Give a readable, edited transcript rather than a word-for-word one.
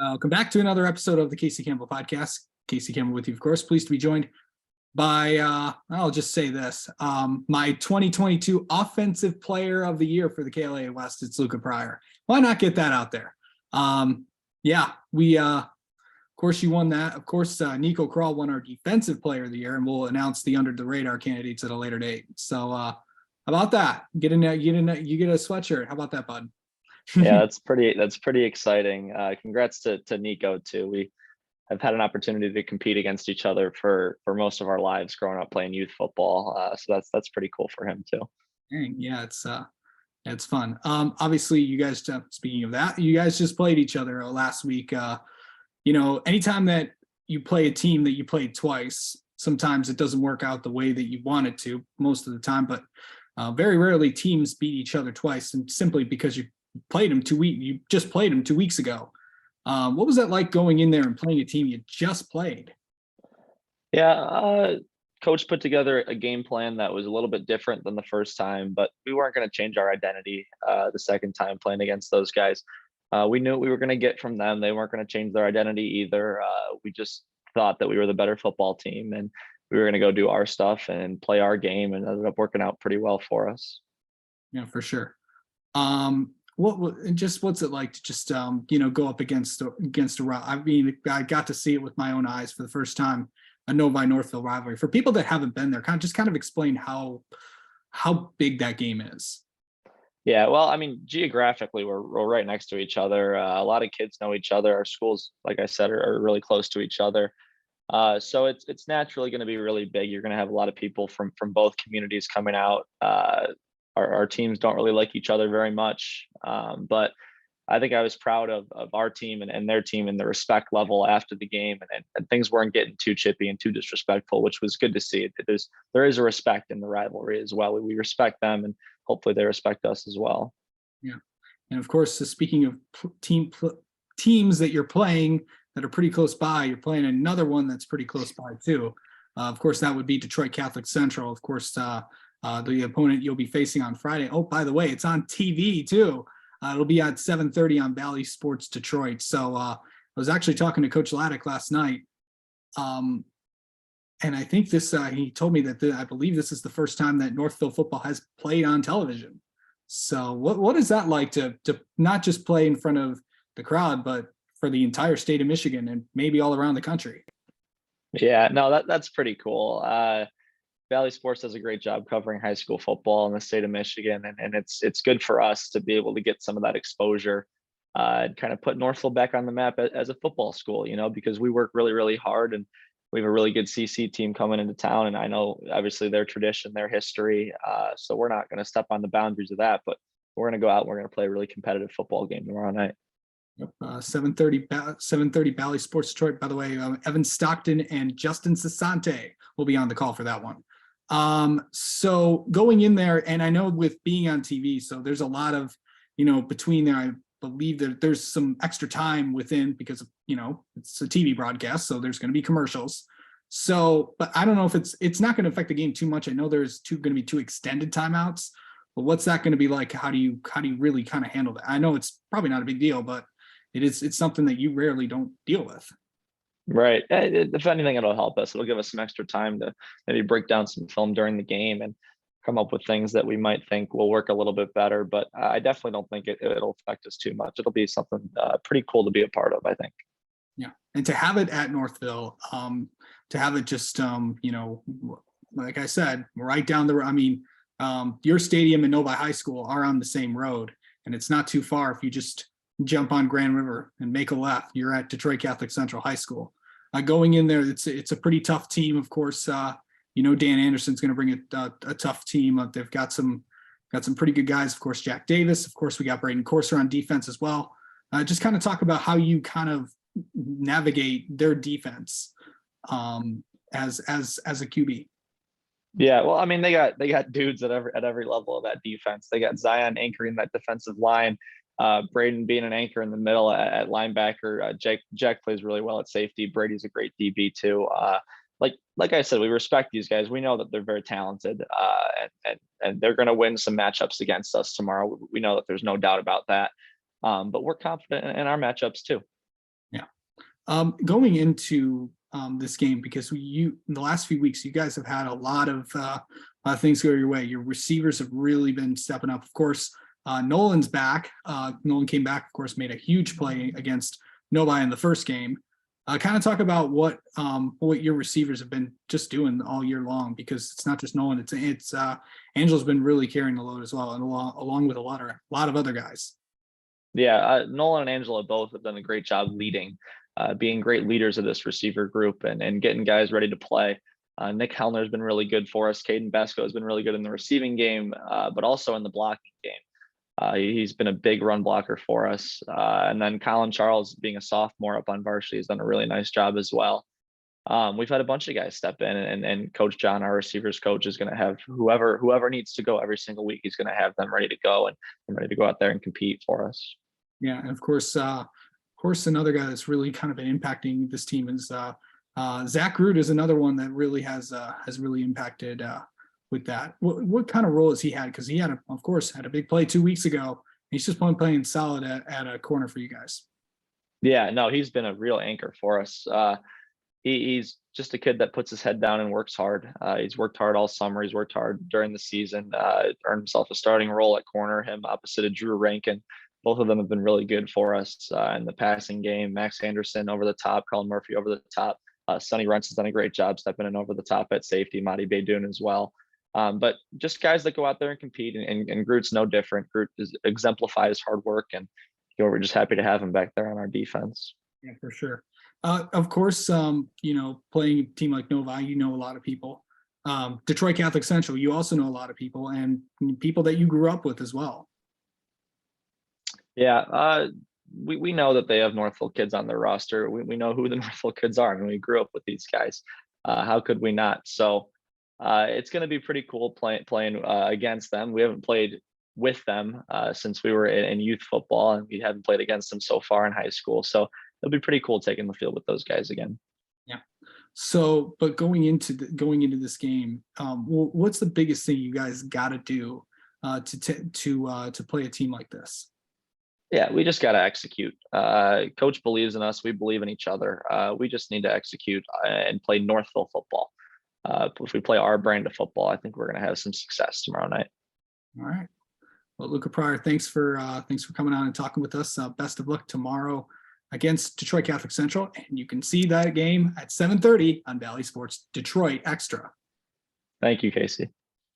Welcome back to another episode of the Casey Campbell Podcast. Casey Campbell with you, of course. Pleased to be joined by, I'll just say this, my 2022 Offensive Player of the Year for the KLA West. It's Luca Pryor. Why not get that out there? Of course, you won that. Of course, Nico Kroll won our Defensive Player of the Year, and we'll announce the under the radar candidates at a later date. So, how about that? You get a sweatshirt. How about that, bud? Yeah, that's pretty exciting. Congrats to Nico too. We have had an opportunity to compete against each other for most of our lives growing up playing youth football. So that's pretty cool for him too. Yeah, it's fun. Obviously, you guys. Speaking of that, you guys just played each other last week. Anytime that you play a team that you played twice, sometimes it doesn't work out the way that you want it to most of the time. But very rarely teams beat each other twice, and simply because you just played them 2 weeks ago. What was that like going in there and playing a team you just played? Yeah, coach put together a game plan that was a little bit different than the first time, but we weren't going to change our identity the second time playing against those guys. We knew what we were going to get from them. They weren't going to change their identity either. We just thought that we were the better football team, and we were going to go do our stuff and play our game, and it ended up working out pretty well for us. Yeah, for sure. What's it like to just go up against a rival? I mean, I got to see it with my own eyes for the first time, a Northville rivalry. For people that haven't been there, kind of explain how big that game is. Yeah, well, I mean, geographically, we're right next to each other. A lot of kids know each other. Our schools, like I said, are really close to each other. So it's naturally going to be really big. You're going to have a lot of people from both communities coming out. Our teams don't really like each other very much, but I think I was proud of our team and their team and the respect level after the game, and things weren't getting too chippy and too disrespectful, which was good to see. There is a respect in the rivalry as well. We respect them, and hopefully they respect us as well. Yeah, and of course, speaking of teams that you're playing that are pretty close by, you're playing another one that's pretty close by too. Of course, that would be Detroit Catholic Central. Of course, the opponent you'll be facing on Friday. Oh, by the way, it's on TV too. It'll be at 7:30 on Bally Sports Detroit. So I was actually talking to Coach Laddick last night, and I think he told me that I believe this is the first time that Northville football has played on television. So what is that like to not just play in front of the crowd, but for the entire state of Michigan and maybe all around the country? Yeah, no, that's pretty cool. Valley Sports does a great job covering high school football in the state of Michigan, and it's good for us to be able to get some of that exposure, and kind of put Northville back on the map as a football school, because we work really, really hard, and we have a really good CC team coming into town, and I know obviously their tradition, their history, so we're not going to step on the boundaries of that, but we're going to go out and we're going to play a really competitive football game tomorrow night. 7:30 Bally Sports Detroit. By the way, Evan Stockton and Justin Sasante will be on the call for that one. So going in there, and I know with being on TV, so there's a lot of, between there, I believe that there's some extra time within because of, it's a TV broadcast, so there's going to be commercials. So, but I don't know if it's not going to affect the game too much. I know there's going to be 2 extended timeouts, but what's that going to be like? How do you really kind of handle that? I know it's probably not a big deal, but it's something that you rarely don't deal with. Right. If anything, it'll help us. It'll give us some extra time to maybe break down some film during the game and come up with things that we might think will work a little bit better. But I definitely don't think it'll affect us too much. It'll be something pretty cool to be a part of, I think. Yeah. And to have it at Northville, to have it just, like I said, right down your stadium and Novi High School are on the same road, and it's not too far. If you just jump on Grand River and make a left, you're at Detroit Catholic Central High School. Going in there, it's a pretty tough team. Of course, Dan Anderson's going to bring a tough team. They've got some pretty good guys. Of course, Jack Davis. Of course, we got Braden Corser on defense as well. Just kind of talk about how you kind of navigate their defense as a QB. Yeah, well, I mean, they got dudes at every level of that defense. They got Zion anchoring that defensive line. Braden being an anchor in the middle at linebacker. Jack plays really well at safety. Brady's a great DB too. Like I said, we respect these guys. We know that they're very talented, and they're going to win some matchups against us tomorrow. We know that there's no doubt about that. But we're confident in our matchups too. Going into this game, because in the last few weeks, you guys have had a lot of things go your way. Your receivers have really been stepping up. Of course, Nolan's back. Nolan came back, of course, made a huge play against Novi in the first game. Kind of talk about what your receivers have been just doing all year long, because it's not just Nolan. It's Angel's been really carrying the load as well, and along with a lot of other guys. Yeah, Nolan and Angela both have done a great job leading, being great leaders of this receiver group and getting guys ready to play. Nick Hellner has been really good for us. Caden Besco has been really good in the receiving game, but also in the blocking game. He's been a big run blocker for us. And then Colin Charles, being a sophomore up on varsity, has done a really nice job as well. We've had a bunch of guys step in, and Coach John, our receivers coach, is going to have whoever needs to go every single week. He's going to have them ready to go and ready to go out there and compete for us. Yeah, and of course, another guy that's really kind of been impacting this team is Zach Root is another one that really has really impacted with that. What kind of role has he had? Because he had a big play 2 weeks ago. He's just playing solid at a corner for you guys. Yeah, no, he's been a real anchor for us. He's just a kid that puts his head down and works hard. He's worked hard all summer. He's worked hard during the season, earned himself a starting role at corner, him opposite of Drew Rankin. Both of them have been really good for us in the passing game. Max Anderson over the top, Colin Murphy over the top. Sonny Rentz has done a great job stepping in over the top at safety, Madi Baydoun as well. But just guys that go out there and compete, and Groot's no different. Groot exemplifies hard work, and we're just happy to have him back there on our defense. Yeah, for sure. Of course, playing a team like Novi, a lot of people. Detroit Catholic Central, you also know a lot of people, and people that you grew up with as well. Yeah, we know that they have Northville kids on their roster. We know who the Northville kids are. I mean, we grew up with these guys. How could we not? So it's going to be pretty cool playing against them. We haven't played with them since we were in youth football, and we haven't played against them so far in high school. So it'll be pretty cool taking the field with those guys again. Yeah. So, but going into this game, what's the biggest thing you guys got to do to play a team like this? Yeah, we just got to execute. Coach believes in us. We believe in each other. We just need to execute and play Northville football. If we play our brand of football, I think we're going to have some success tomorrow night. All right. Well, Luca Pryor, thanks for coming on and talking with us. Best of luck tomorrow against Detroit Catholic Central, and you can see that game at 7:30 on Valley Sports Detroit Extra. Thank you, Casey.